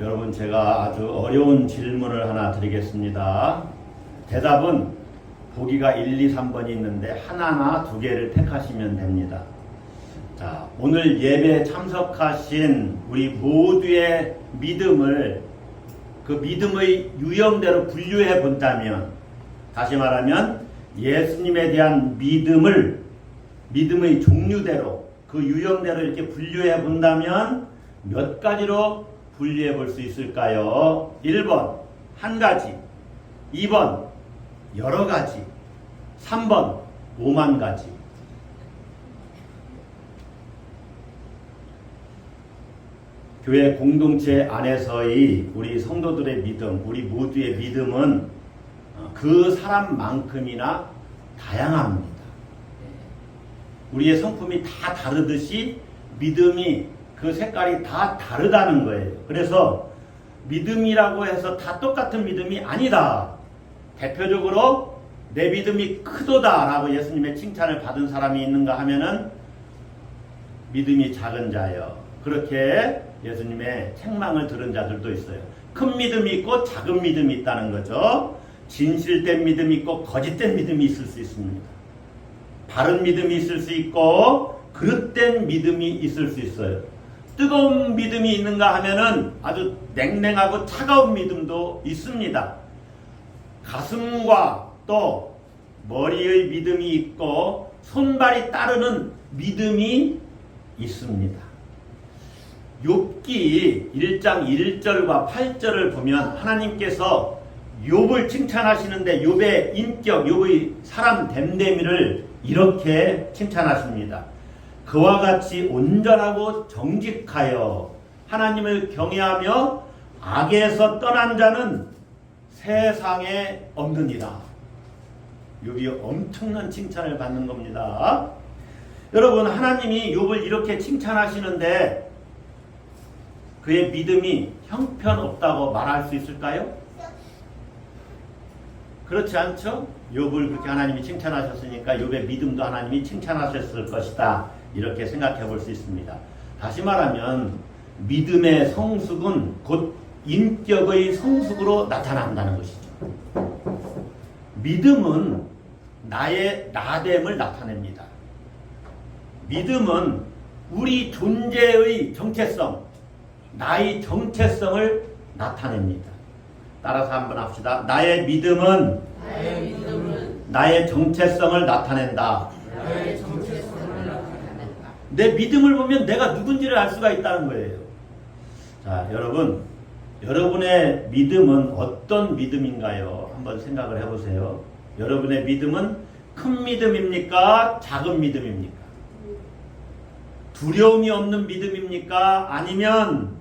여러분, 제가 아주 어려운 질문을 하나 드리겠습니다. 대답은 보기가 1, 2, 3번이 있는데 하나나 두 개를 택하시면 됩니다. 자, 오늘 예배에 참석하신 우리 모두의 믿음을 그 믿음의 유형대로 분류해 본다면, 다시 말하면 예수님에 대한 믿음의 종류대로 그 유형대로 이렇게 분류해 본다면 몇 가지로 분류해 볼 수 있을까요? 1번 한 가지, 2번 여러 가지, 3번 5만 가지. 교회 공동체 안에서의 우리 성도들의 믿음, 우리 모두의 믿음은 그 사람만큼이나 다양합니다. 우리의 성품이 다 다르듯이 믿음이 그 색깔이 다 다르다는 거예요. 그래서 믿음이라고 해서 다 똑같은 믿음이 아니다. 대표적으로 내 믿음이 크도다 라고 예수님의 칭찬을 받은 사람이 있는가 하면은 믿음이 작은 자여. 그렇게 예수님의 책망을 들은 자들도 있어요. 큰 믿음이 있고 작은 믿음이 있다는 거죠. 진실된 믿음이 있고 거짓된 믿음이 있을 수 있습니다. 바른 믿음이 있을 수 있고 그릇된 믿음이 있을 수 있어요. 뜨거운 믿음이 있는가 하면은 아주 냉랭하고 차가운 믿음도 있습니다. 가슴과 또 머리의 믿음이 있고 손발이 따르는 믿음이 있습니다. 욥기 1장 1절과 8절을 보면 하나님께서 욥을 칭찬하시는데 욥의 인격, 욥의 사람 됨됨이를 이렇게 칭찬하십니다. 그와 같이 온전하고 정직하여 하나님을 경외하며 악에서 떠난 자는 세상에 없느니라. 욥이 엄청난 칭찬을 받는 겁니다. 여러분, 하나님이 욥을 이렇게 칭찬하시는데 그의 믿음이 형편없다고 말할 수 있을까요? 그렇지 않죠? 욥을 그렇게 하나님이 칭찬하셨으니까 욥의 믿음도 하나님이 칭찬하셨을 것이다. 이렇게 생각해 볼 수 있습니다. 다시 말하면 믿음의 성숙은 곧 인격의 성숙으로 나타난다는 것이죠. 믿음은 나의 나됨을 나타냅니다. 믿음은 우리 존재의 정체성, 나의 정체성을 나타냅니다. 따라서 한번 합시다. 나의 믿음은 나의 정체성을 나타낸다. 내 믿음을 보면 내가 누군지를 알 수가 있다는 거예요. 자, 여러분, 여러분의 믿음은 어떤 믿음인가요? 한번 생각을 해보세요. 여러분의 믿음은 큰 믿음입니까? 작은 믿음입니까? 두려움이 없는 믿음입니까? 아니면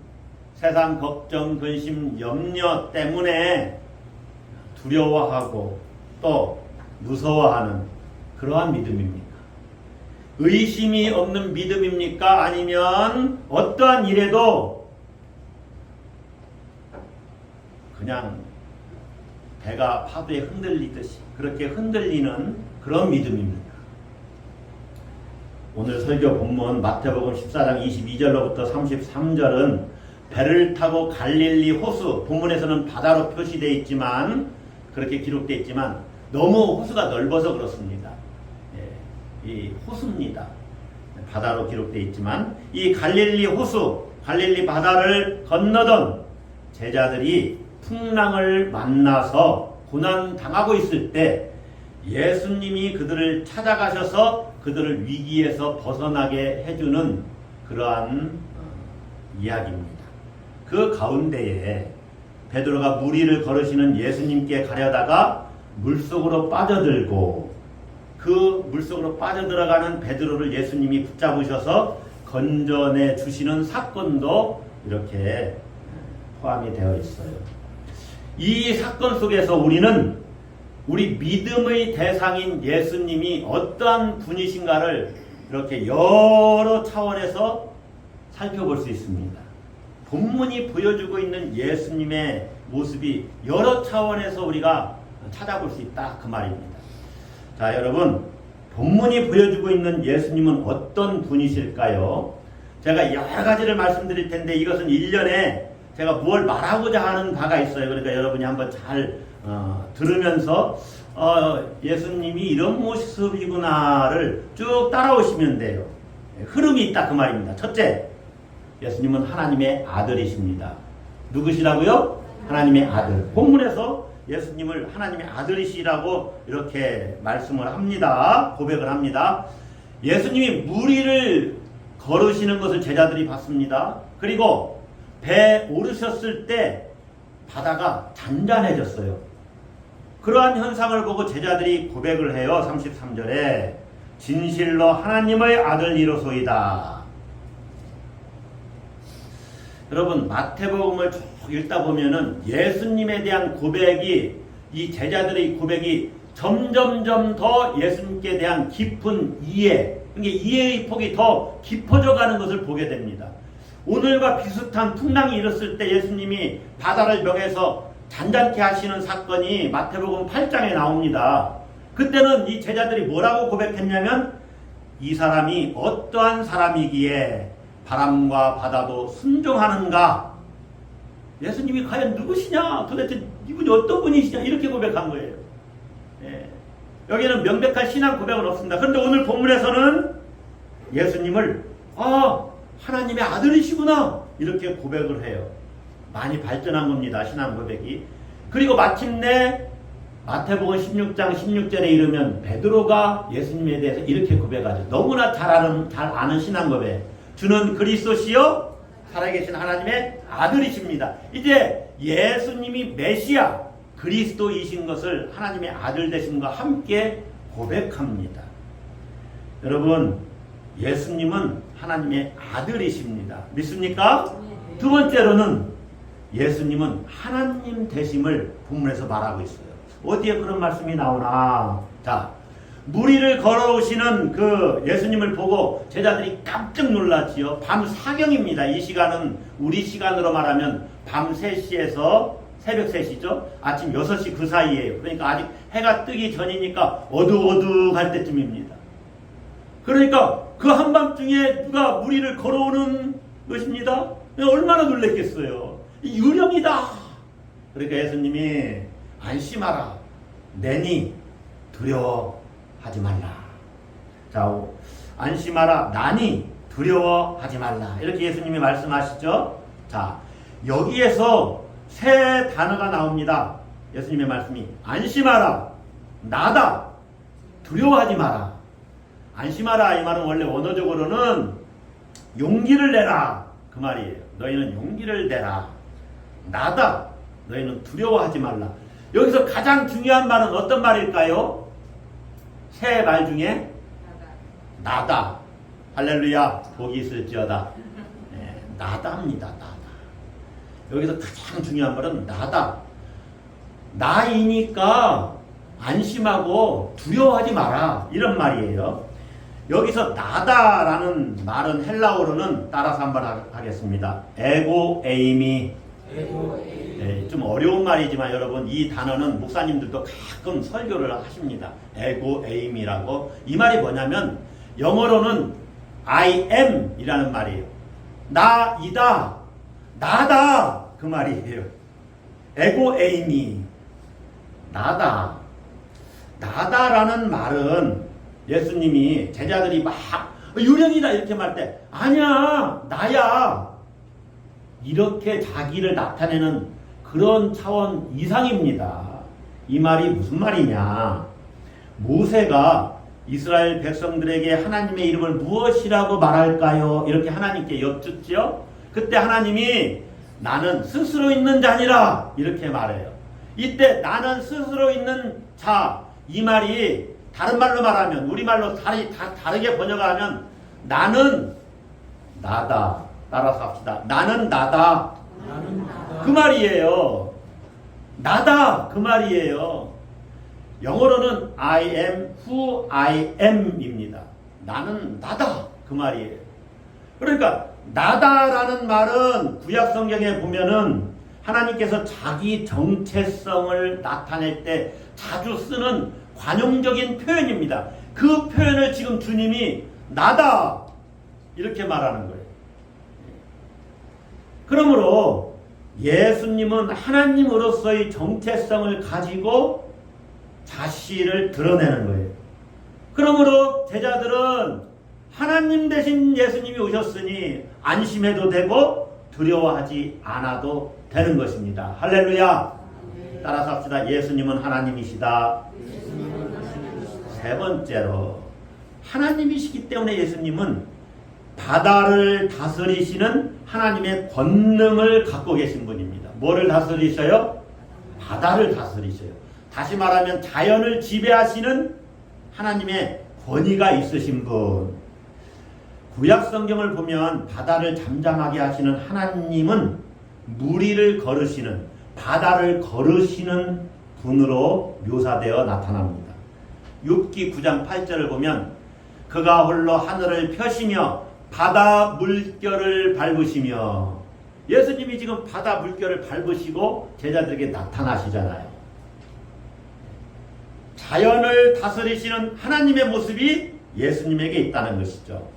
세상 걱정, 근심, 염려 때문에 두려워하고 또 무서워하는 그러한 믿음입니까? 의심이 없는 믿음입니까? 아니면 어떠한 일에도 그냥 배가 파도에 흔들리듯이 그렇게 흔들리는 그런 믿음입니까? 오늘 설교 본문 마태복음 14장 22절로부터 33절은 배를 타고 갈릴리 호수, 본문에서는 바다로 표시되어 있지만 그렇게 기록되어 있지만 너무 호수가 넓어서 그렇습니다. 이 호수입니다. 바다로 기록되어 있지만 이 갈릴리 호수, 갈릴리 바다를 건너던 제자들이 풍랑을 만나서 고난 당하고 있을 때 예수님이 그들을 찾아가셔서 그들을 위기에서 벗어나게 해주는 그러한 이야기입니다. 그 가운데에 베드로가 물 위를 걸으시는 예수님께 가려다가 물속으로 빠져들고 그 물속으로 빠져들어가는 베드로를 예수님이 붙잡으셔서 건져내 주시는 사건도 이렇게 포함이 되어 있어요. 이 사건 속에서 우리는 우리 믿음의 대상인 예수님이 어떠한 분이신가를 이렇게 여러 차원에서 살펴볼 수 있습니다. 본문이 보여주고 있는 예수님의 모습이 여러 차원에서 우리가 찾아볼 수 있다, 그 말입니다. 자, 여러분, 본문이 보여주고 있는 예수님은 어떤 분이실까요? 제가 여러 가지를 말씀드릴 텐데 이것은 일련의 제가 뭘 말하고자 하는 바가 있어요. 그러니까 여러분이 한번 잘 들으면서 예수님이 이런 모습이구나를 쭉 따라오시면 돼요. 흐름이 있다 그 말입니다. 첫째, 예수님은 하나님의 아들이십니다. 누구시라고요? 하나님의 아들. 본문에서 예수님을 하나님의 아들이시라고 이렇게 말씀을 합니다. 고백을 합니다. 예수님이 물 위를 걸으시는 것을 제자들이 봤습니다. 그리고 배에 오르셨을 때 바다가 잔잔해졌어요. 그러한 현상을 보고 제자들이 고백을 해요. 33절에 진실로 하나님의 아들이로소이다. 여러분, 마태복음을 쭉 읽다 보면은 예수님에 대한 고백이, 이 제자들의 고백이 점점점 더 예수님께 대한 깊은 이해, 그러니까 이해의 폭이 더 깊어져 가는 것을 보게 됩니다. 오늘과 비슷한 풍랑이 일었을 때 예수님이 바다를 명해서 잔잔케 하시는 사건이 마태복음 8장에 나옵니다. 그때는 이 제자들이 뭐라고 고백했냐면, 이 사람이 어떠한 사람이기에 바람과 바다도 순종하는가? 예수님이 과연 누구시냐? 도대체 이분이 어떤 분이시냐? 이렇게 고백한 거예요. 여기는 명백한 신앙 고백은 없습니다. 그런데 오늘 본문에서는 예수님을 하나님의 아들이시구나 이렇게 고백을 해요. 많이 발전한 겁니다. 신앙 고백이. 그리고 마침내 마태복음 16장 16절에 이르면 베드로가 예수님에 대해서 이렇게 고백하죠. 너무나 잘 아는 신앙 고백. 주는 그리스도시요 살아계신 하나님의 아들이십니다. 이제 예수님이 메시아 그리스도이신 것을 하나님의 아들 되심과 함께 고백합니다. 여러분, 예수님은 하나님의 아들이십니다. 믿습니까? 두 번째로는 예수님은 하나님 되심을 본문에서 말하고 있어요. 어디에 그런 말씀이 나오나? 자, 물 위를 걸어오시는 그 예수님을 보고 제자들이 깜짝 놀랐지요. 밤 4경입니다. 이 시간은 우리 시간으로 말하면 밤 3시에서 새벽 3시죠. 아침 6시 그 사이에요. 그러니까 아직 해가 뜨기 전이니까 어둑어둑할 때쯤입니다. 그러니까 그 한밤중에 누가 물 위를 걸어오는 것입니다. 얼마나 놀랬겠어요. 유령이다. 그러니까 예수님이 안심하라. 내니 두려워하지 말라. 자, 안심하라. 나니 두려워하지 말라. 이렇게 예수님이 말씀하시죠. 자, 여기에서 세 단어가 나옵니다. 예수님의 말씀이 안심하라, 나다, 두려워하지 마라. 안심하라 이 말은 원래 원어적으로는 용기를 내라 그 말이에요. 너희는 용기를 내라. 나다, 너희는 두려워하지 말라. 여기서 가장 중요한 말은 어떤 말일까요? 세 말 중에 나다. 할렐루야, 복이 있을지어다. 나다입니다. 나다. 여기서 가장 중요한 말은 나다. 나이니까 안심하고 두려워하지 마라. 이런 말이에요. 여기서 나다라는 말은 헬라어로는 따라서 한번 하겠습니다. 에고 에이미. 좀 어려운 말이지만 여러분, 이 단어는 목사님들도 가끔 설교를 하십니다. 에고 에이미라고. 이 말이 뭐냐면 영어로는 I am 이라는 말이에요. 나이다, 나다 그 말이에요. 에고 에이미, 나다. 나다라는 말은 예수님이 제자들이 막 유령이다 이렇게 말할 때 아니야, 나야, 이렇게 자기를 나타내는 그런 차원 이상입니다. 이 말이 무슨 말이냐? 모세가 이스라엘 백성들에게 하나님의 이름을 무엇이라고 말할까요? 이렇게 하나님께 여쭙죠. 그때 하나님이 나는 스스로 있는 자니라 이렇게 말해요. 이때 나는 스스로 있는 자, 이 말이 다른 말로 말하면, 우리말로 다르게 번역하면 나는 나다. 따라서 합시다. 나는 나다. 그 말이에요. 나다 그 말이에요. 영어로는 I am who I am 입니다. 나는 나다 그 말이에요. 그러니까 나다라는 말은 구약 성경에 보면은 하나님께서 자기 정체성을 나타낼 때 자주 쓰는 관용적인 표현입니다. 그 표현을 지금 주님이 나다 이렇게 말하는 거예요. 그러므로 예수님은 하나님으로서의 정체성을 가지고 자신을 드러내는 거예요. 그러므로 제자들은 하나님 대신 예수님이 오셨으니 안심해도 되고 두려워하지 않아도 되는 것입니다. 할렐루야. 따라서 합시다. 예수님은 하나님이시다. 세 번째로 하나님이시기 때문에 예수님은 바다를 다스리시는 하나님의 권능을 갖고 계신 분입니다. 뭐를 다스리셔요? 바다를 다스리셔요. 다시 말하면 자연을 지배하시는 하나님의 권위가 있으신 분. 구약 성경을 보면 바다를 잠잠하게 하시는 하나님은 무리를 거르시는, 바다를 거르시는 분으로 묘사되어 나타납니다. 욥기 9장 8절을 보면 그가 홀로 하늘을 펴시며 바다 물결을 밟으시며, 예수님이 지금 바다 물결을 밟으시고 제자들에게 나타나시잖아요. 자연을 다스리시는 하나님의 모습이 예수님에게 있다는 것이죠.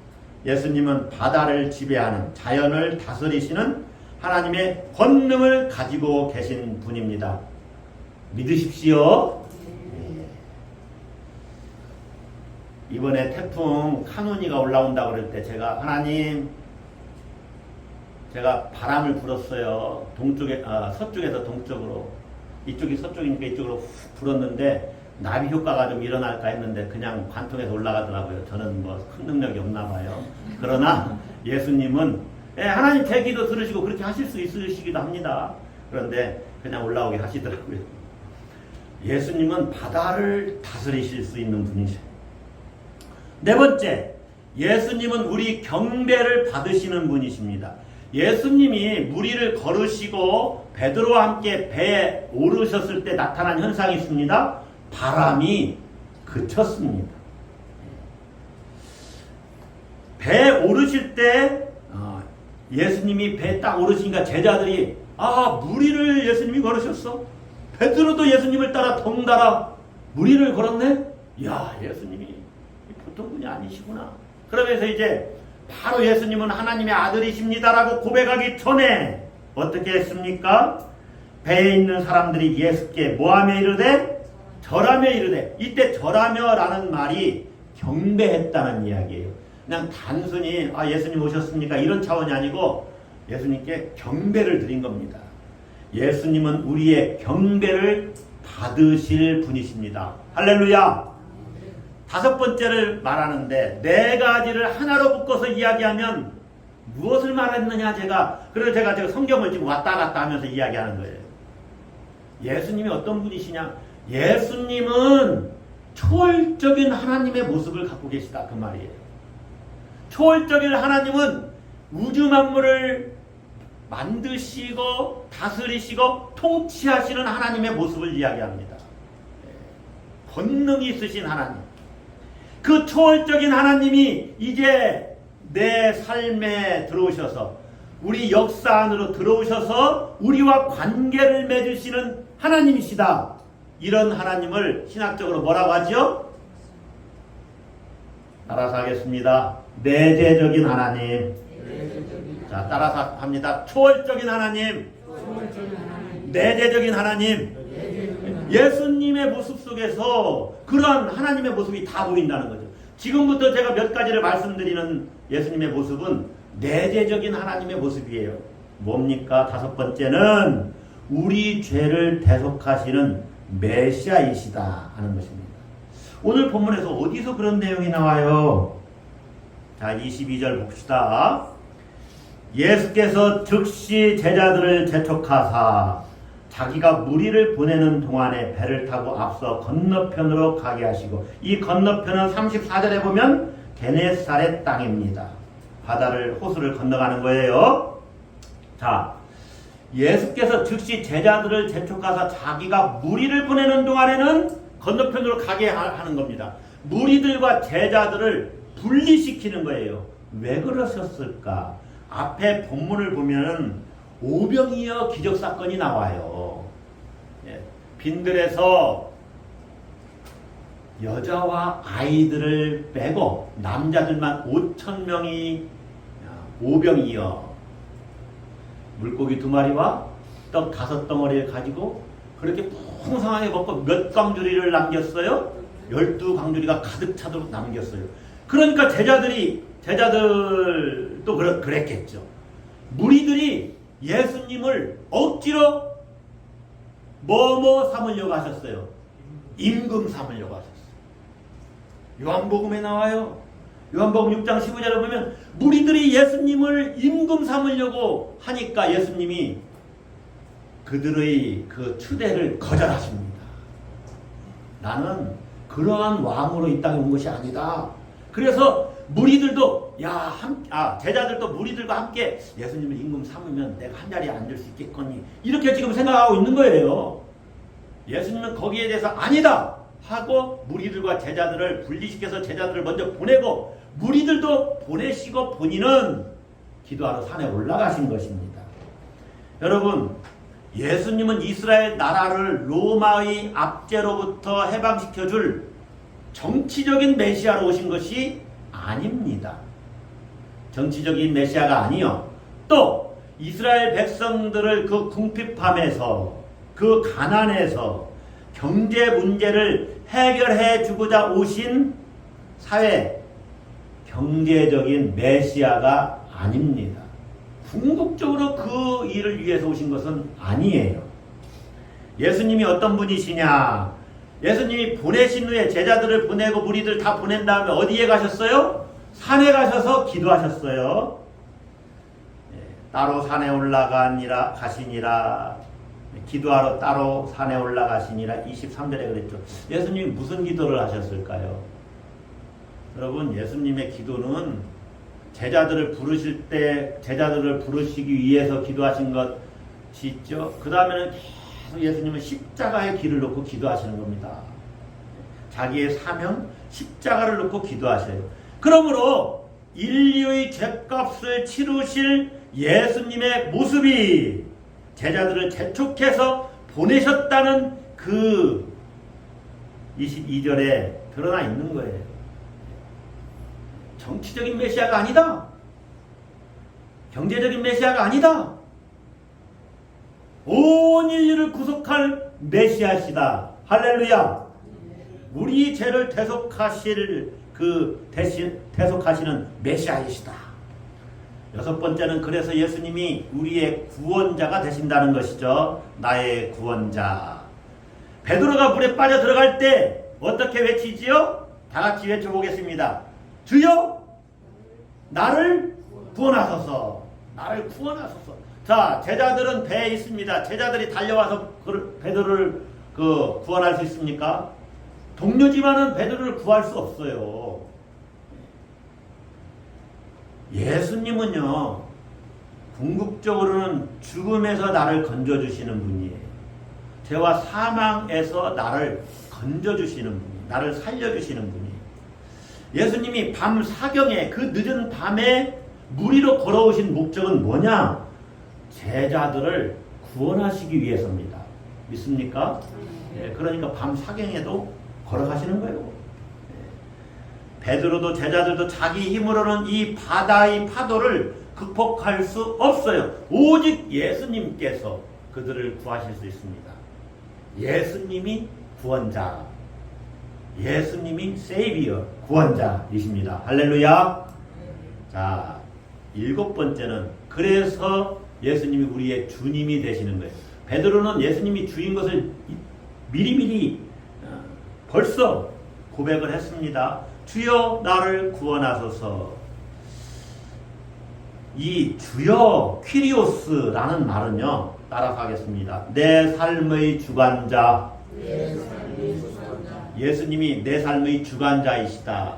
예수님은 바다를 지배하는, 자연을 다스리시는 하나님의 권능을 가지고 계신 분입니다. 믿으십시오. 이번에 태풍 카누니가 올라온다고 그럴 때 제가 하나님, 제가 바람을 불었어요. 서쪽에서 동쪽으로, 이쪽이 서쪽이니까 이쪽으로 훅 불었는데 나비 효과가 좀 일어날까 했는데 그냥 관통해서 올라가더라고요. 저는 뭐 큰 능력이 없나 봐요. 그러나 예수님은 하나님 제 기도 들으시고 그렇게 하실 수 있으시기도 합니다. 그런데 그냥 올라오게 하시더라고요. 예수님은 바다를 다스리실 수 있는 분이세요. 네 번째, 예수님은 우리 경배를 받으시는 분이십니다. 예수님이 무리를 거르시고 베드로와 함께 배에 오르셨을 때 나타난 현상이 있습니다. 바람이 그쳤습니다. 배에 오르실 때 예수님이 배에 딱 오르시니까 제자들이 무리를 예수님이 걸으셨어? 베드로도 예수님을 따라 덩달아 무리를 걸었네? 야, 예수님이 보통 분이 아니시구나. 그러면서 이제 바로 예수님은 하나님의 아들이십니다라고 고백하기 전에 어떻게 했습니까? 배에 있는 사람들이 예수께 뭐하며 이르되? 절하며 이르되. 이때 절하며라는 말이 경배했다는 이야기예요. 그냥 단순히 예수님 오셨습니까? 이런 차원이 아니고 예수님께 경배를 드린 겁니다. 예수님은 우리의 경배를 받으실 분이십니다. 할렐루야. 다섯 번째를 말하는데 네 가지를 하나로 묶어서 이야기하면 무엇을 말했느냐 그래서 제가 성경을 지금 왔다 갔다 하면서 이야기하는 거예요. 예수님이 어떤 분이시냐? 예수님은 초월적인 하나님의 모습을 갖고 계시다 그 말이에요. 초월적인 하나님은 우주 만물을 만드시고 다스리시고 통치하시는 하나님의 모습을 이야기합니다. 권능이 있으신 하나님. 그 초월적인 하나님이 이제 내 삶에 들어오셔서 우리 역사 안으로 들어오셔서 우리와 관계를 맺으시는 하나님이시다. 이런 하나님을 신학적으로 뭐라고 하죠? 따라서 하겠습니다. 내재적인 하나님. 자, 따라서 합니다. 초월적인 하나님. 내재적인 하나님. 예수님의 모습 속에서 그러한 하나님의 모습이 다 보인다는 거죠. 지금부터 제가 몇 가지를 말씀드리는 예수님의 모습은 내재적인 하나님의 모습이에요. 뭡니까? 다섯 번째는 우리 죄를 대속하시는 메시아이시다 하는 것입니다. 오늘 본문에서 어디서 그런 내용이 나와요? 자, 22절 봅시다. 예수께서 즉시 제자들을 재촉하사 자기가 무리를 보내는 동안에 배를 타고 앞서 건너편으로 가게 하시고, 이 건너편은 34절에 보면 게네사렛 땅입니다. 바다를, 호수를 건너가는 거예요. 자, 예수께서 즉시 제자들을 재촉하사 자기가 무리를 보내는 동안에는 건너편으로 가게 하는 겁니다. 무리들과 제자들을 분리시키는 거예요. 왜 그러셨을까? 앞에 본문을 보면 오병이어 기적사건이 나와요. 빈들에서 여자와 아이들을 빼고 남자들만 5,000명이 오병이어 물고기 2마리와 떡 5덩어리를 가지고 그렇게 풍성하게 먹고 몇 광주리를 남겼어요? 12광주리가 가득 차도록 남겼어요. 그러니까 제자들도 그랬겠죠. 무리들이 예수님을 억지로 뭐뭐 삼으려고 하셨어요? 임금 삼으려고 하셨어요. 요한복음에 나와요. 요한복음 6장 15절에 보면 무리들이 예수님을 임금 삼으려고 하니까 예수님이 그들의 그 추대를 거절하십니다. 나는 그러한 왕으로 이 땅에 온 것이 아니다. 그래서 무리들도 제자들도 무리들과 함께 예수님을 임금 삼으면 내가 한 자리에 앉을 수 있겠거니 이렇게 지금 생각하고 있는 거예요. 예수님은 거기에 대해서 아니다 하고 무리들과 제자들을 분리시켜서 제자들을 먼저 보내고 무리들도 보내시고 본인은 기도하러 산에 올라가신 것입니다. 여러분, 예수님은 이스라엘 나라를 로마의 압제로부터 해방시켜줄 정치적인 메시아로 오신 것이 아닙니다. 정치적인 메시아가 아니요. 또 이스라엘 백성들을 그 궁핍함에서 그 가난에서 경제 문제를 해결해 주고자 오신 사회 경제적인 메시아가 아닙니다. 궁극적으로 그 일을 위해서 오신 것은 아니에요. 예수님이 어떤 분이시냐? 예수님이 보내신 후에 제자들을 보내고 무리들 다 보낸 다음에 어디에 가셨어요? 산에 가셔서 기도하셨어요. 따로 산에 가시니라. 기도하러 따로 산에 올라가시니라. 23절에 그랬죠. 예수님이 무슨 기도를 하셨을까요? 여러분, 예수님의 기도는 제자들을 부르실 때 제자들을 부르시기 위해서 기도하신 것이 있죠. 그 다음에는 계속 예수님은 십자가의 길을 놓고 기도하시는 겁니다. 자기의 사명 십자가를 놓고 기도하셔요. 그러므로 인류의 죄값을 치르실 예수님의 모습이 제자들을 재촉해서 보내셨다는 그 22절에 드러나 있는 거예요. 정치적인 메시아가 아니다. 경제적인 메시아가 아니다. 온 인류를 구속할 메시아시다. 할렐루야. 우리 죄를 대속하시는 메시아이시다. 6번째는 그래서 예수님이 우리의 구원자가 되신다는 것이죠. 나의 구원자. 베드로가 물에 빠져 들어갈 때 어떻게 외치지요? 다 같이 외쳐보겠습니다. 주여 나를 구원하소서. 나를 구원하소서. 자, 제자들은 배에 있습니다. 제자들이 달려와서 베드로를 구원할 수 있습니까? 동료지만은 베드로를 구할 수 없어요. 예수님은요, 궁극적으로는 죽음에서 나를 건져주시는 분이에요. 죄와 사망에서 나를 건져주시는 분이에요. 나를 살려주시는 분이에요. 예수님이 밤 사경에 그 늦은 밤에 무리로 걸어오신 목적은 뭐냐? 제자들을 구원하시기 위해서입니다. 믿습니까? 그러니까 밤 사경에도 걸어가시는 거예요. 베드로도 제자들도 자기 힘으로는 이 바다의 파도를 극복할 수 없어요. 오직 예수님께서 그들을 구하실 수 있습니다. 예수님이 구원자, 예수님이 세이비어, 구원자이십니다. 할렐루야. 자, 7번째는 그래서 예수님이 우리의 주님이 되시는 거예요. 베드로는 예수님이 주인 것을 미리미리 벌써 고백을 했습니다. 주여 나를 구원하소서. 이 주여 퀴리오스라는 말은요, 따라서 하겠습니다. 내 삶의 주관자. 예수님이 내 삶의 주관자이시다.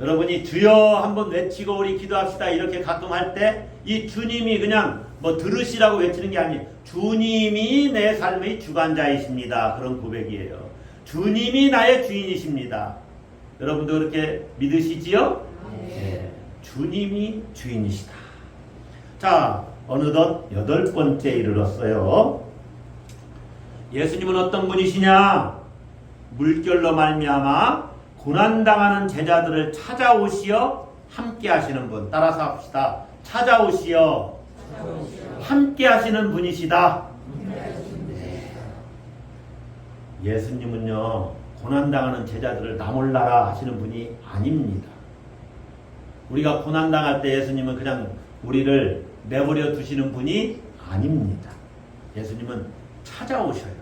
여러분이 주여 한번 외치고 우리 기도합시다 이렇게 가끔 할 때 이 주님이 그냥 들으시라고 외치는 게 아니에요. 주님이 내 삶의 주관자이십니다. 그런 고백이에요. 주님이 나의 주인이십니다. 여러분도 그렇게 믿으시지요? 네. 주님이 주인이시다. 자, 어느덧 8번째 이르렀어요. 예수님은 어떤 분이시냐? 물결로 말미암아 고난당하는 제자들을 찾아오시어 함께 하시는 분. 따라서 합시다. 찾아오시어 함께 하시는 분이시다. 네. 예수님은요, 고난당하는 제자들을 나 몰라라 하시는 분이 아닙니다. 우리가 고난당할 때 예수님은 그냥 우리를 내버려 두시는 분이 아닙니다. 예수님은 찾아오셔요.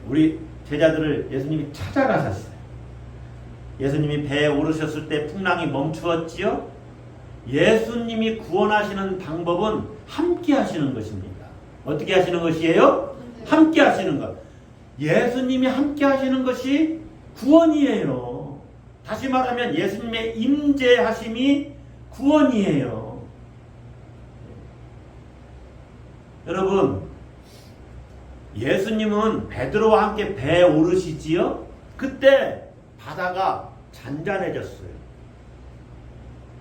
우리 제자들을 예수님이 찾아가셨어요. 예수님이 배에 오르셨을 때 풍랑이 멈추었지요? 예수님이 구원하시는 방법은 함께 하시는 것입니다. 어떻게 하시는 것이에요? 함께 하시는 것. 예수님이 함께 하시는 것이 구원이에요. 다시 말하면 예수님의 임재하심이 구원이에요. 여러분, 예수님은 베드로와 함께 배에 오르시지요? 그때 바다가 잔잔해졌어요.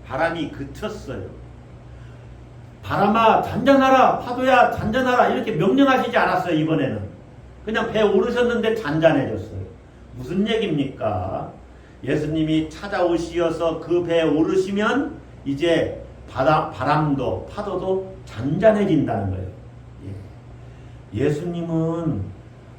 바람이 그쳤어요. 바람아 잔잔하라, 파도야 잔잔하라 이렇게 명령하시지 않았어요. 이번에는 그냥 배에 오르셨는데 잔잔해졌어요. 무슨 얘기입니까? 예수님이 찾아오시어서 그 배에 오르시면 이제 바람도 파도도 잔잔해진다는 거예요. 예수님은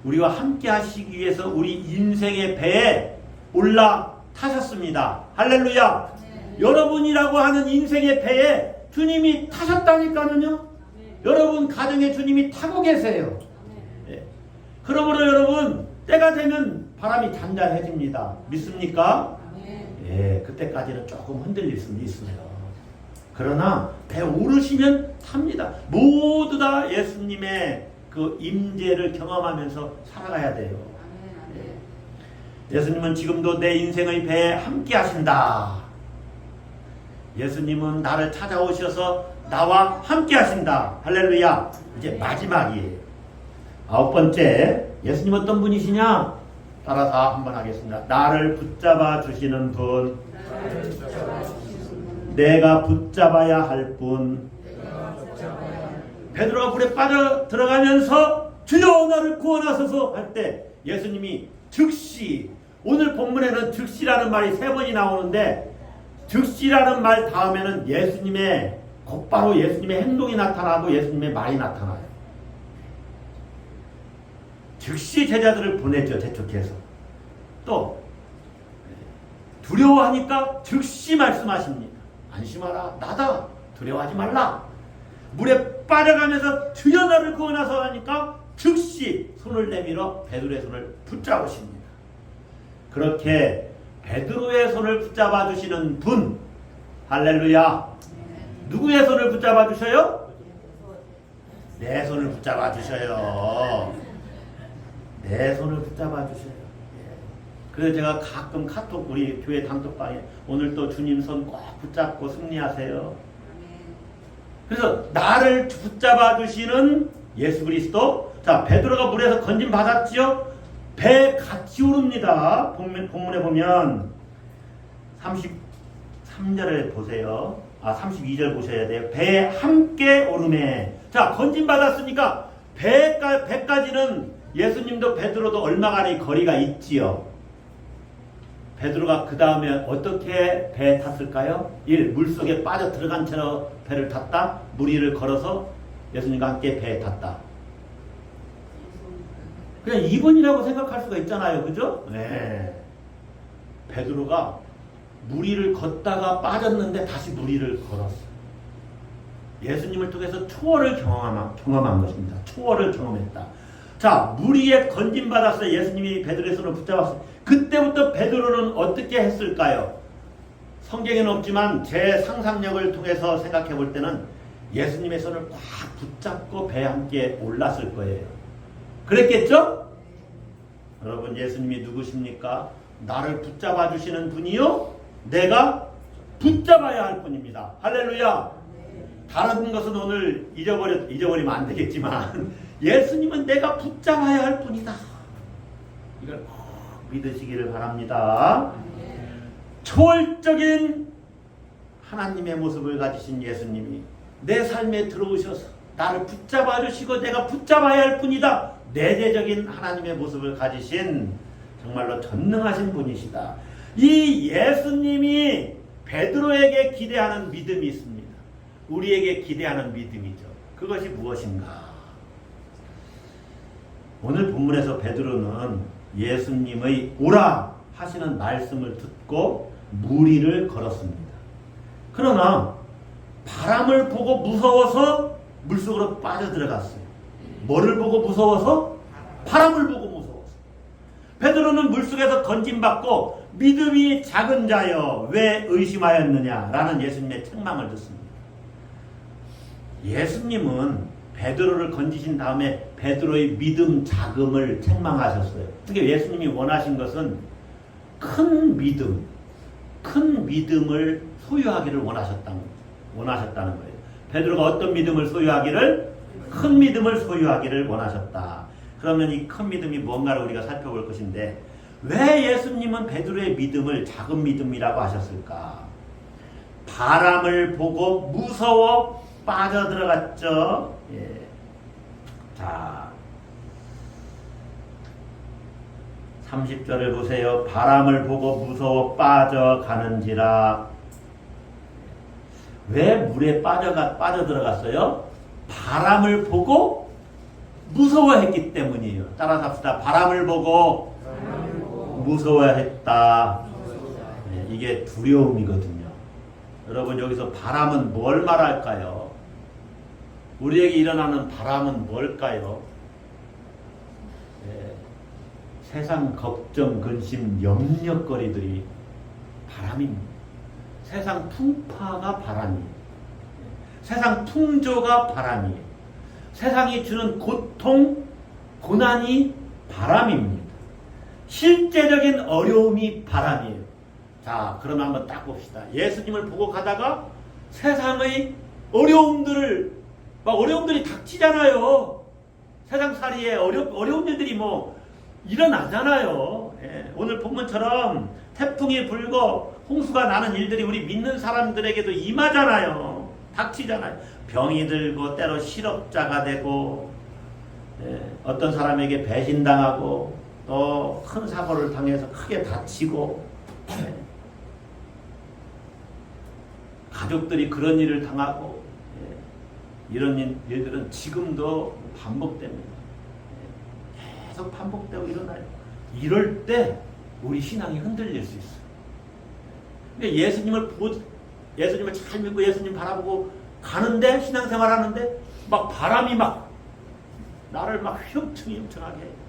우리와 함께 하시기 위해서 우리 인생의 배에 올라타셨습니다. 할렐루야. 네. 여러분이라고 하는 인생의 배에 주님이 타셨다니까는요. 네. 여러분 가정에 주님이 타고 계세요. 네. 그러므로 여러분 때가 되면 바람이 잔잔해집니다. 믿습니까? 네. 예, 그때까지는 조금 흔들릴 수는 있어요. 그러나 배 오르시면 탑니다. 모두 다 예수님의 그 임재를 경험하면서 살아가야 돼요. 예수님은 지금도 내 인생의 배에 함께 하신다. 예수님은 나를 찾아오셔서 나와 함께 하신다. 할렐루야. 이제 마지막이에요. 9번째, 예수님 어떤 분이시냐? 따라서 한번 하겠습니다. 나를 붙잡아 주시는 분, 내가 붙잡아야 할 분. 베드로가 물에 빠져 들어가면서 주여 나를 구원하소서 할 때 예수님이 즉시, 오늘 본문에는 즉시라는 말이 3번이 나오는데 즉시라는 말 다음에는 예수님의 곧바로 예수님의 행동이 나타나고 예수님의 말이 나타나요. 즉시 제자들을 보냈죠. 재촉해서. 또 두려워하니까 즉시 말씀하십니다. 안심하라, 나다, 두려워하지 말라. 물에 빠져가면서 주여 나를 구원하소서 하니까 즉시 손을 내밀어 베드로의 손을 붙잡으십니다. 그렇게 베드로의 손을 붙잡아 주시는 분, 할렐루야. 누구의 손을 붙잡아 주셔요? 내 손을 붙잡아 주셔요. 내 손을 붙잡아 주셔요. 그래서 제가 가끔 카톡, 우리 교회 단톡방에 오늘 또 주님 손 꼭 붙잡고 승리하세요. 그래서 나를 붙잡아 주시는 예수 그리스도. 자, 베드로가 물에서 건짐 받았지요? 배에 같이 오릅니다. 본문에 보면 33절을 보세요. 32절 보셔야 돼요. 배에 함께 오르매. 자, 건짐 받았으니까 배까지는 예수님도 베드로도 얼마간의 거리가 있지요. 베드로가 그 다음에 어떻게 배에 탔을까요? 1. 물속에 빠져 들어간 채로 배를 탔다. 물 위를 걸어서 예수님과 함께 배에 탔다. 그냥 2번이라고 생각할 수가 있잖아요. 그죠? 네. 베드로가 물 위를 걷다가 빠졌는데 다시 물 위를 걸었어요. 예수님을 통해서 초월을 경험한 것입니다. 초월을 경험했다. 자, 물 위에 건짐받았어요. 예수님이 베드로의 손을 붙잡았어요. 그때부터 베드로는 어떻게 했을까요? 성경에는 없지만 제 상상력을 통해서 생각해 볼 때는 예수님의 손을 꽉 붙잡고 배에 함께 올랐을 거예요. 그랬겠죠? 여러분, 예수님이 누구십니까? 나를 붙잡아 주시는 분이요? 내가 붙잡아야 할 분입니다. 할렐루야. 다른 것은 오늘 잊어버리면 안 되겠지만 예수님은 내가 붙잡아야 할 분이다. 이걸 꼭 믿으시기를 바랍니다. 초월적인 하나님의 모습을 가지신 예수님이 내 삶에 들어오셔서 나를 붙잡아 주시고 내가 붙잡아야 할 분이다. 내재적인 하나님의 모습을 가지신 정말로 전능하신 분이시다. 이 예수님이 베드로에게 기대하는 믿음이 있습니다. 우리에게 기대하는 믿음이죠. 그것이 무엇인가? 오늘 본문에서 베드로는 예수님의 오라 하시는 말씀을 듣고 무리를 걸었습니다. 그러나 바람을 보고 무서워서 물속으로 빠져들어갔어요. 뭐를 보고 무서워서? 바람을 보고 무서워서. 베드로는 물속에서 건짐받고 믿음이 작은 자여 왜 의심하였느냐라는 예수님의 책망을 듣습니다. 예수님은 베드로를 건지신 다음에 베드로의 믿음 자금을 책망하셨어요. 그러니까 예수님이 원하신 것은 큰 믿음을 소유하기를 원하셨다는 거예요. 베드로가 어떤 믿음을 소유하기를? 큰 믿음을 소유하기를 원하셨다. 그러면 이 큰 믿음이 뭔가를 우리가 살펴볼 것인데 왜 예수님은 베드로의 믿음을 작은 믿음이라고 하셨을까? 바람을 보고 무서워 빠져들어갔죠. 예. 자, 30절을 보세요. 바람을 보고 무서워 빠져가는지라. 왜 물에 빠져들어갔어요? 바람을 보고 무서워했기 때문이에요. 따라서 합시다. 바람을 보고 무서워했다. 네, 이게 두려움이거든요. 여러분 여기서 바람은 뭘 말할까요? 우리에게 일어나는 바람은 뭘까요? 네, 세상 걱정, 근심, 염려거리들이 바람입니다. 세상 풍파가 바람이에요. 세상 풍조가 바람이에요. 세상이 주는 고통, 고난이 바람입니다. 실제적인 어려움이 바람이에요. 자, 그러면 한번 딱 봅시다. 예수님을 보고 가다가 세상의 어려움들이 닥치잖아요. 세상살이에 어려운 일들이 일어나잖아요. 예, 오늘 본문처럼 태풍이 불고 홍수가 나는 일들이 우리 믿는 사람들에게도 임하잖아요. 닥치잖아요. 병이 들고 때로 실업자가 되고 어떤 사람에게 배신당하고 또 큰 사고를 당해서 크게 다치고 가족들이 그런 일을 당하고 이런 일들은 지금도 반복됩니다. 계속 반복되고 일어나요. 이럴 때 우리 신앙이 흔들릴 수 있어요. 근데 예수님을 잘 믿고 예수님 바라보고 가는데 신앙생활 하는데 바람이 나를 휘엄청하게 해요.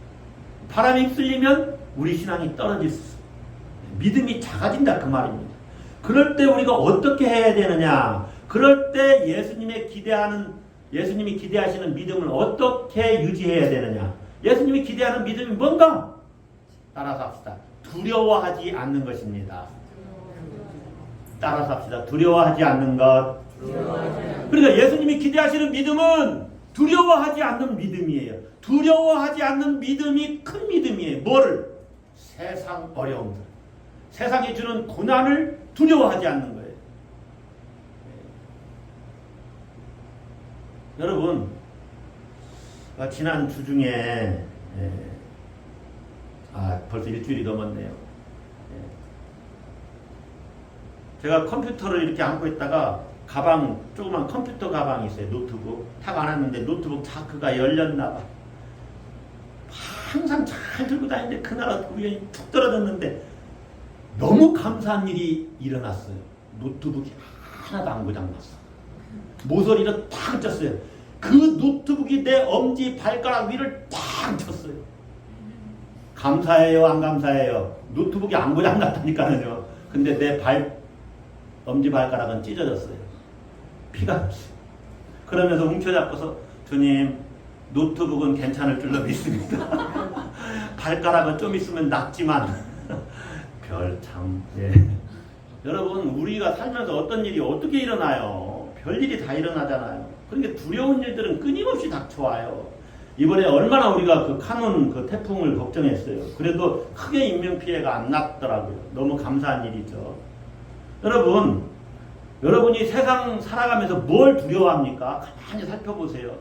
바람이 휩쓸리면 우리 신앙이 떨어질 수 있어요. 믿음이 작아진다 그 말입니다. 그럴 때 우리가 어떻게 해야 되느냐? 그럴 때 예수님이 기대하시는 믿음을 어떻게 유지해야 되느냐? 예수님이 기대하는 믿음이 뭔가? 따라서 합시다. 두려워하지 않는 것입니다. 따라서 합시다. 두려워하지 않는 것. 그러니까 예수님이 기대하시는 믿음은 두려워하지 않는 믿음이에요. 두려워하지 않는 믿음이 큰 믿음이에요. 뭐를? 세상 어려움들. 세상이 주는 고난을 두려워하지 않는 거예요. 여러분, 지난 주 중에 벌써 일주일이 넘었네요. 제가 컴퓨터를 이렇게 안고 있다가 조그만 컴퓨터 가방이 있어요. 노트북. 탁 안았는데 노트북 자크가 열렸나 봐. 항상 잘 들고 다니는데 그날 우연히 툭 떨어졌는데 너무 감사한 일이 일어났어요. 노트북이 하나도 안 고장났어. 모서리를 탁 쳤어요. 그 노트북이 내 엄지 발가락 위를 탁 쳤어요. 감사해요, 안 감사해요? 노트북이 안 고장났다니까요. 근데 내 엄지 발가락은 찢어졌어요. 피가 났어요. 그러면서 뭉쳐잡고서 주님, 노트북은 괜찮을 줄로 믿습니다. 발가락은 좀 있으면 낫지만 별참. 여러분, 우리가 살면서 어떤 일이 어떻게 일어나요? 별일이 다 일어나잖아요. 그러니까 두려운 일들은 끊임없이 닥쳐와요. 이번에 얼마나 우리가 그 카눈 그 태풍을 걱정했어요. 그래도 크게 인명피해가 안 났더라고요. 너무 감사한 일이죠. 여러분이 세상 살아가면서 뭘 두려워합니까? 가만히 살펴보세요.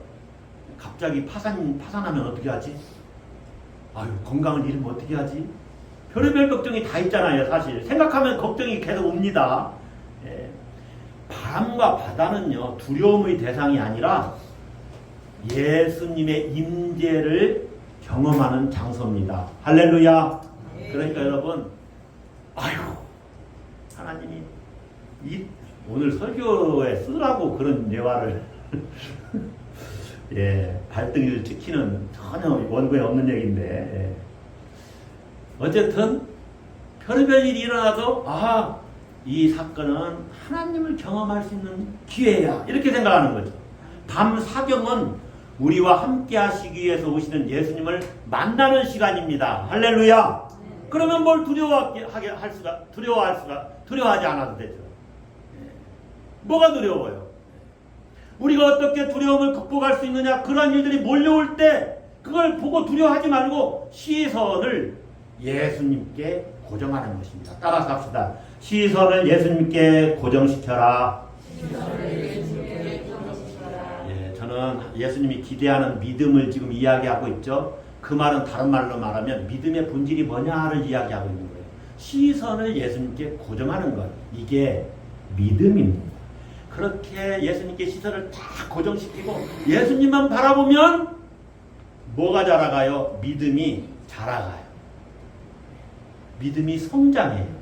갑자기 파산하면 어떻게 하지? 건강을 잃으면 어떻게 하지? 별의별 걱정이 다 있잖아요, 사실. 생각하면 걱정이 계속 옵니다. 바람과 바다는요, 두려움의 대상이 아니라 예수님의 임재를 경험하는 장소입니다. 할렐루야. 그러니까 여러분, 아유, 하나님이 오늘 설교에 쓰라고 그런 예화를 예, 발등을 찍히는 전혀 원고에 없는 얘기인데, 예. 어쨌든 별의별 일이 일어나도 이 사건은 하나님을 경험할 수 있는 기회야, 이렇게 생각하는 거죠. 밤 사경은 우리와 함께 하시기 위해서 오시는 예수님을 만나는 시간입니다. 할렐루야. 그러면 뭘 두려워하지 않아도 되죠. 뭐가 두려워요? 우리가 어떻게 두려움을 극복할 수 있느냐? 그런 일들이 몰려올 때 그걸 보고 두려워하지 말고 시선을 예수님께 고정하는 것입니다. 따라서 합시다. 시선을 예수님께 고정시켜라. 예, 저는 예수님이 기대하는 믿음을 지금 이야기하고 있죠. 그 말은 다른 말로 말하면 믿음의 본질이 뭐냐를 이야기하고 있는 거예요. 시선을 예수님께 고정하는 것, 이게 믿음입니다. 그렇게 예수님께 시선을 딱 고정시키고 예수님만 바라보면 뭐가 자라가요? 믿음이 자라가요. 믿음이 성장해요.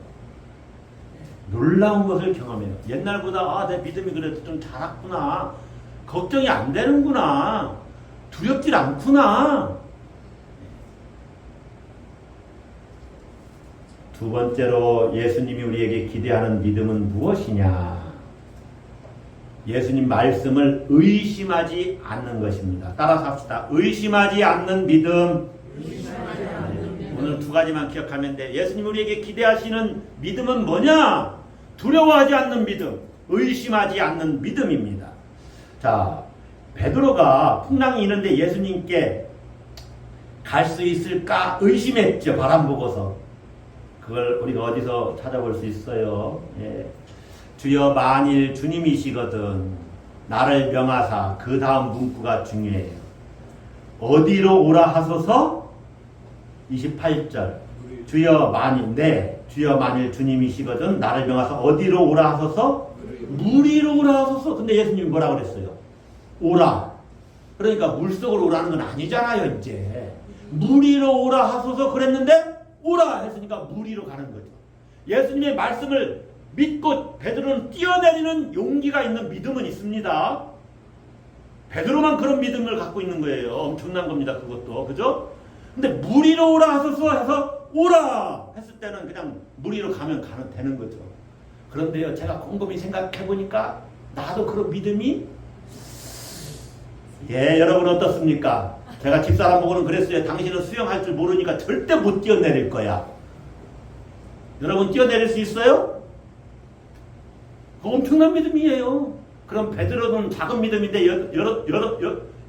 놀라운 것을 경험해요. 옛날보다 내 믿음이 그래도 좀 자랐구나. 걱정이 안 되는구나. 두렵질 않구나. 두 번째로 예수님이 우리에게 기대하는 믿음은 무엇이냐? 예수님 말씀을 의심하지 않는 것입니다. 따라서 합시다. 의심하지 않는 믿음. 오늘 두 가지만 기억하면 돼. 예수님 우리에게 기대하시는 믿음은 뭐냐? 두려워하지 않는 믿음, 의심하지 않는 믿음입니다. 자, 베드로가 풍랑이 있는데 예수님께 갈 수 있을까 의심했죠. 바람 보고서. 그걸 우리가 어디서 찾아볼 수 있어요? 예. 주여 만일 주님이시거든 나를 명하사, 그 다음 문구가 중요해요. 어디로 오라 하소서? 28절. 주여 만일 주님이시거든 나를 명하사 어디로 오라 하소서? 무리로 오라 하소서. 근데 예수님이 뭐라 그랬어요? 오라. 그러니까 물속으로 오라는 건 아니잖아요. 이제 무리로 오라 하소서 그랬는데 오라 했으니까 무리로 가는 거죠. 예수님의 말씀을 믿고 베드로는 뛰어내리는 용기가 있는 믿음은 있습니다. 베드로만 그런 믿음을 갖고 있는 거예요. 엄청난 겁니다. 그것도. 그죠? 근데 무리로 오라 하소서 해서 오라 했을 때는 그냥 무리로 가면 되는 거죠. 그런데요, 제가 곰곰이 생각해 보니까 나도 그런 믿음이, 예, 여러분 어떻습니까? 제가 집사람 보고는 그랬어요. 당신은 수영할 줄 모르니까 절대 못 뛰어내릴 거야. 여러분 뛰어내릴 수 있어요? 엄청난 믿음이에요. 그럼 베드로는 작은 믿음인데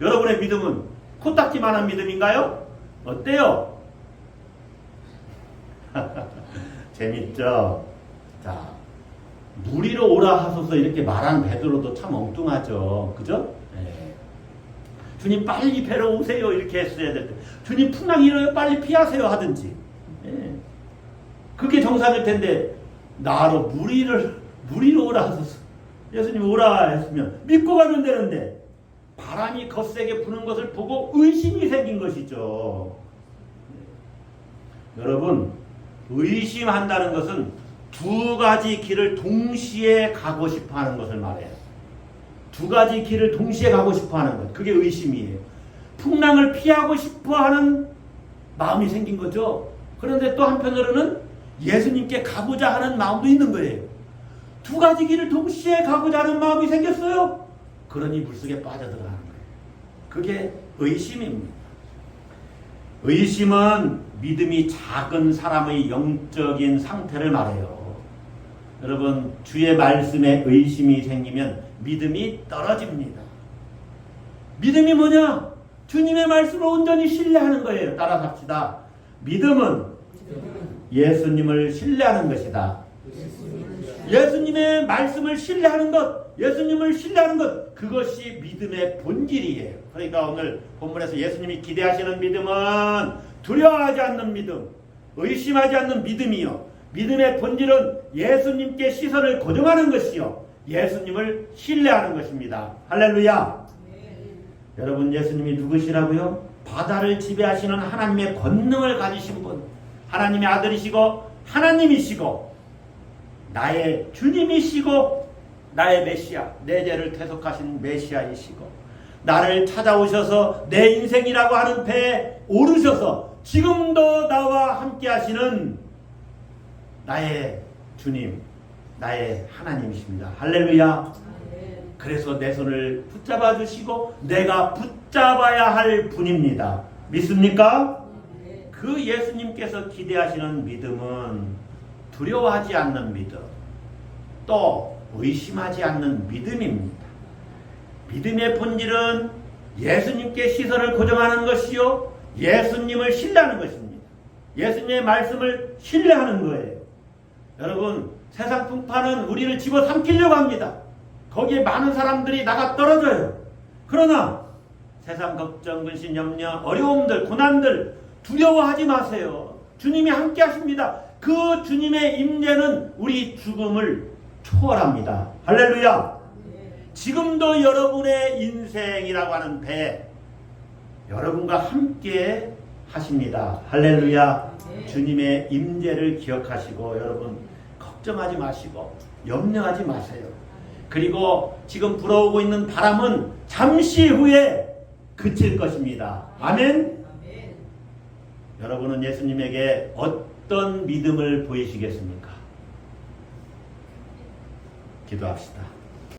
여러분의 믿음은 코딱지만한 믿음인가요? 어때요? 재밌죠? 자, 무리로 오라 하소서 이렇게 말한 베드로도 참 엉뚱하죠. 그죠? 네. 주님 빨리 배로 오세요 이렇게 했어야 될 때, 주님 풍랑이 일어나요 빨리 피하세요 하든지. 네. 그게 정상일 텐데 나로 무리로 오라 하소서. 예수님 오라 했으면 믿고 가면 되는데 바람이 거세게 부는 것을 보고 의심이 생긴 것이죠. 여러분, 의심한다는 것은 두 가지 길을 동시에 가고 싶어 하는 것을 말해요. 두 가지 길을 동시에 가고 싶어 하는 것. 그게 의심이에요. 풍랑을 피하고 싶어 하는 마음이 생긴 거죠. 그런데 또 한편으로는 예수님께 가고자 하는 마음도 있는 거예요. 두 가지 길을 동시에 가고자 하는 마음이 생겼어요. 그러니 물속에 빠져들어가는 거예요. 그게 의심입니다. 의심은 믿음이 작은 사람의 영적인 상태를 말해요. 여러분, 주의 말씀에 의심이 생기면 믿음이 떨어집니다. 믿음이 뭐냐? 주님의 말씀을 온전히 신뢰하는 거예요. 따라서 합시다. 믿음은 예수님을 신뢰하는 것이다. 예수님의 말씀을 신뢰하는 것, 예수님을 신뢰하는 것, 그것이 믿음의 본질이에요. 그러니까 오늘 본문에서 예수님이 기대하시는 믿음은 두려워하지 않는 믿음, 의심하지 않는 믿음이요. 믿음의 본질은 예수님께 시선을 고정하는 것이요. 예수님을 신뢰하는 것입니다. 할렐루야. 여러분, 예수님이 누구시라고요? 바다를 지배하시는 하나님의 권능을 가지신 분, 하나님의 아들이시고 하나님이시고 나의 주님이시고 나의 메시아, 내 죄를 퇴속하신 메시아이시고 나를 찾아오셔서 내 인생이라고 하는 배에 오르셔서 지금도 나와 함께 하시는 나의 주님, 나의 하나님이십니다. 할렐루야. 그래서 내 손을 붙잡아 주시고 내가 붙잡아야 할 분입니다. 믿습니까? 그 예수님께서 기대하시는 믿음은 두려워하지 않는 믿음, 또 의심하지 않는 믿음입니다. 믿음의 본질은 예수님께 시선을 고정하는 것이요, 예수님을 신뢰하는 것입니다. 예수님의 말씀을 신뢰하는 거예요. 여러분, 세상 풍파는 우리를 집어삼키려고 합니다. 거기에 많은 사람들이 나가 떨어져요. 그러나 세상 걱정, 근심, 염려, 어려움들, 고난들 두려워하지 마세요. 주님이 함께 하십니다. 그 주님의 임재는 우리 죽음을 초월합니다. 할렐루야. 지금도 여러분의 인생이라고 하는 배 여러분과 함께 하십니다. 할렐루야. 주님의 임재를 기억하시고 여러분 걱정하지 마시고 염려하지 마세요. 그리고 지금 불어오고 있는 바람은 잠시 후에 그칠 것입니다. 아멘. 여러분은 예수님에게 어떤 믿음을 보이시겠습니까? 기도합시다.